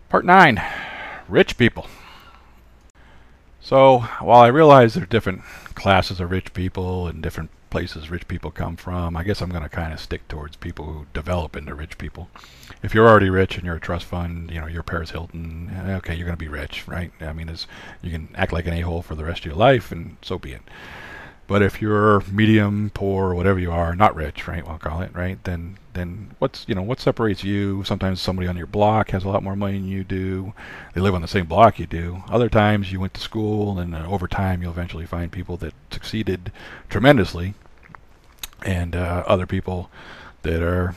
Part 9, Rich People. So, while I realize there are different classes of rich people and different places rich people come from, I guess I'm going to kind of stick towards people who develop into rich people. If you're already rich and you're a trust fund, you're Paris Hilton, okay, you're going to be rich, right? I mean, you can act like an a-hole for the rest of your life, and so be it. But if you're medium, poor, whatever you are, not rich, right? I'll call it, right? Then what separates you? Sometimes somebody on your block has a lot more money than you do. They live on the same block you do. Other times you went to school, and over time you'll eventually find people that succeeded tremendously, and other people that are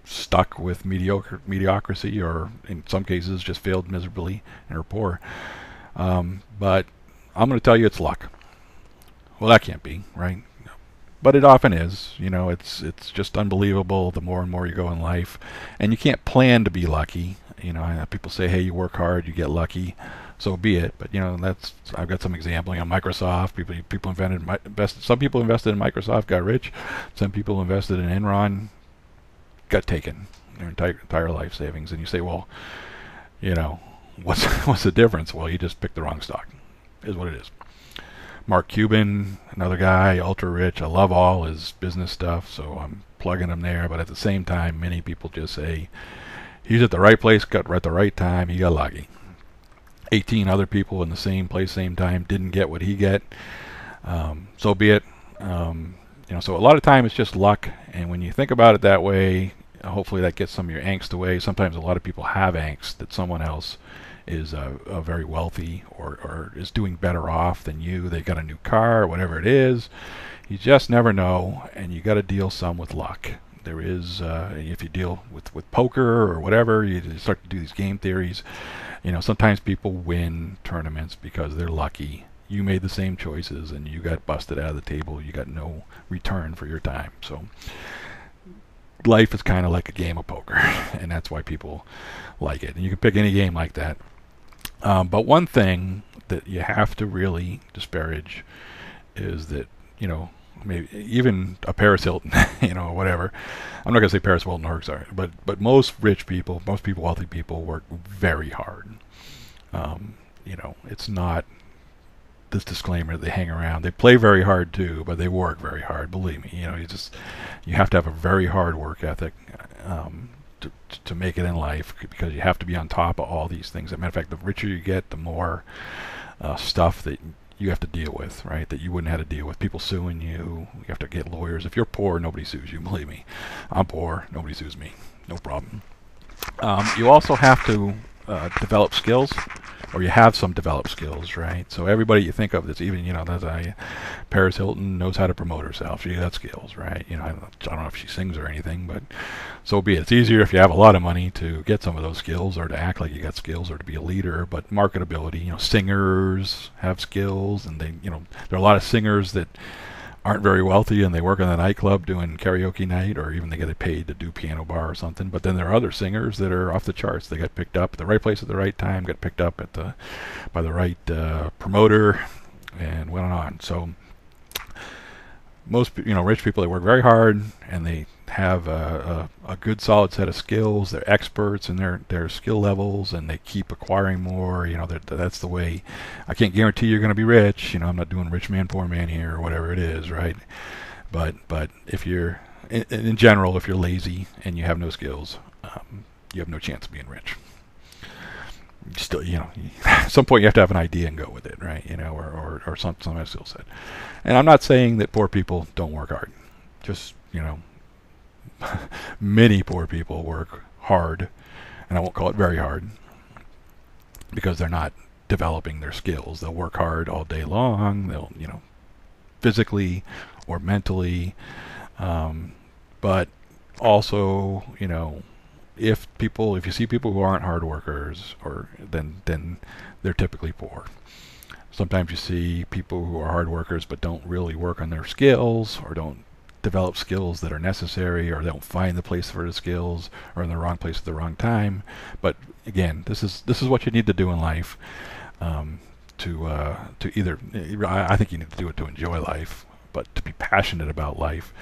stuck with mediocrity, or in some cases just failed miserably and are poor. But I'm going to tell you it's luck. Well, that can't be, right? But it often is. It's just unbelievable the more and more you go in life. And you can't plan to be lucky. People say, hey, you work hard, you get lucky. So be it. But, I've got some example. Microsoft, some people invested in Microsoft, got rich. Some people invested in Enron, got taken, their entire life savings. And you say, well, what's the difference? Well, you just picked the wrong stock, is what it is. Mark Cuban, another guy, ultra rich. I love all his business stuff, so I'm plugging him there. But at the same time, many people just say, he's at the right place, got at the right time, he got lucky. 18 other people in the same place, same time, didn't get what he get. So be it. So a lot of time it's just luck. And when you think about it that way, hopefully that gets some of your angst away. Sometimes a lot of people have angst that someone else is very wealthy or is doing better off than you. They got a new car or whatever it is. You just never know, and you got to deal some with luck. There is, if you deal with poker or whatever, you start to do these game theories. Sometimes people win tournaments because they're lucky. You made the same choices and you got busted out of the table. You got no return for your time. So life is kind of like a game of poker, and that's why people like it. And you can pick any game like that. But one thing that you have to really disparage is that, maybe even a Paris Hilton, or whatever. I'm not going to say Paris Hilton works hard, but most rich people, wealthy people work very hard. It's not this disclaimer that they hang around. They play very hard too, but they work very hard. Believe me, you have to have a very hard work ethic to make it in life, because you have to be on top of all these things. As a matter of fact, the richer you get, the more stuff that you have to deal with, right? That you wouldn't have to deal with. People suing you. You have to get lawyers. If you're poor, nobody sues you. Believe me, I'm poor. Nobody sues me. No problem. You also have to develop skills, or you have some developed skills, right? So everybody you think of that's even, Paris Hilton knows how to promote herself. She got skills, right? I don't know if she sings or anything, but so be it. It's easier if you have a lot of money to get some of those skills, or to act like you got skills, or to be a leader. But marketability, singers have skills, and there are a lot of singers that aren't very wealthy, and they work in a nightclub doing karaoke night, or even they get paid to do piano bar or something. But then there are other singers that are off the charts. They got picked up at the right place at the right time, got picked up by the right promoter, and went on. So most rich people, they work very hard, and they have a good solid set of skills. They're experts in their skill levels, and they keep acquiring more. That's the way. I can't guarantee you're going to be rich. I'm not doing rich man poor man here, or whatever it is, right? But if you're in general, if you're lazy and you have no skills, you have no chance of being rich. Still, at some point you have to have an idea and go with it, right? Or some skill set. And I'm not saying that poor people don't work hard. Just many poor people work hard, and I won't call it very hard, because they're not developing their skills. They'll work hard all day long. They'll, physically or mentally, but also, if you see people who aren't hard workers, then they're typically poor. Sometimes you see people who are hard workers but don't really work on their skills, or don't develop skills that are necessary, or they don't find the place for the skills, or in the wrong place at the wrong time. But again, this is what you need to do in life, to either, I think you need to do it to enjoy life, but to be passionate about life.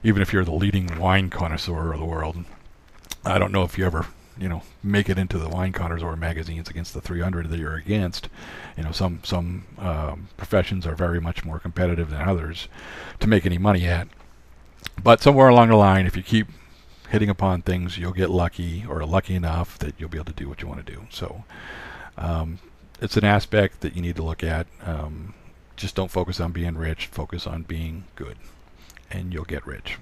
Even if you're the leading wine connoisseur of the world, I don't know if you ever make it into the wine connoisseur magazines against the 300 that you're against. Some professions are very much more competitive than others to make any money at. But somewhere along the line, if you keep hitting upon things, you'll get lucky, or lucky enough that you'll be able to do what you want to do. So it's an aspect that you need to look at. Just don't focus on being rich. Focus on being good, and you'll get rich.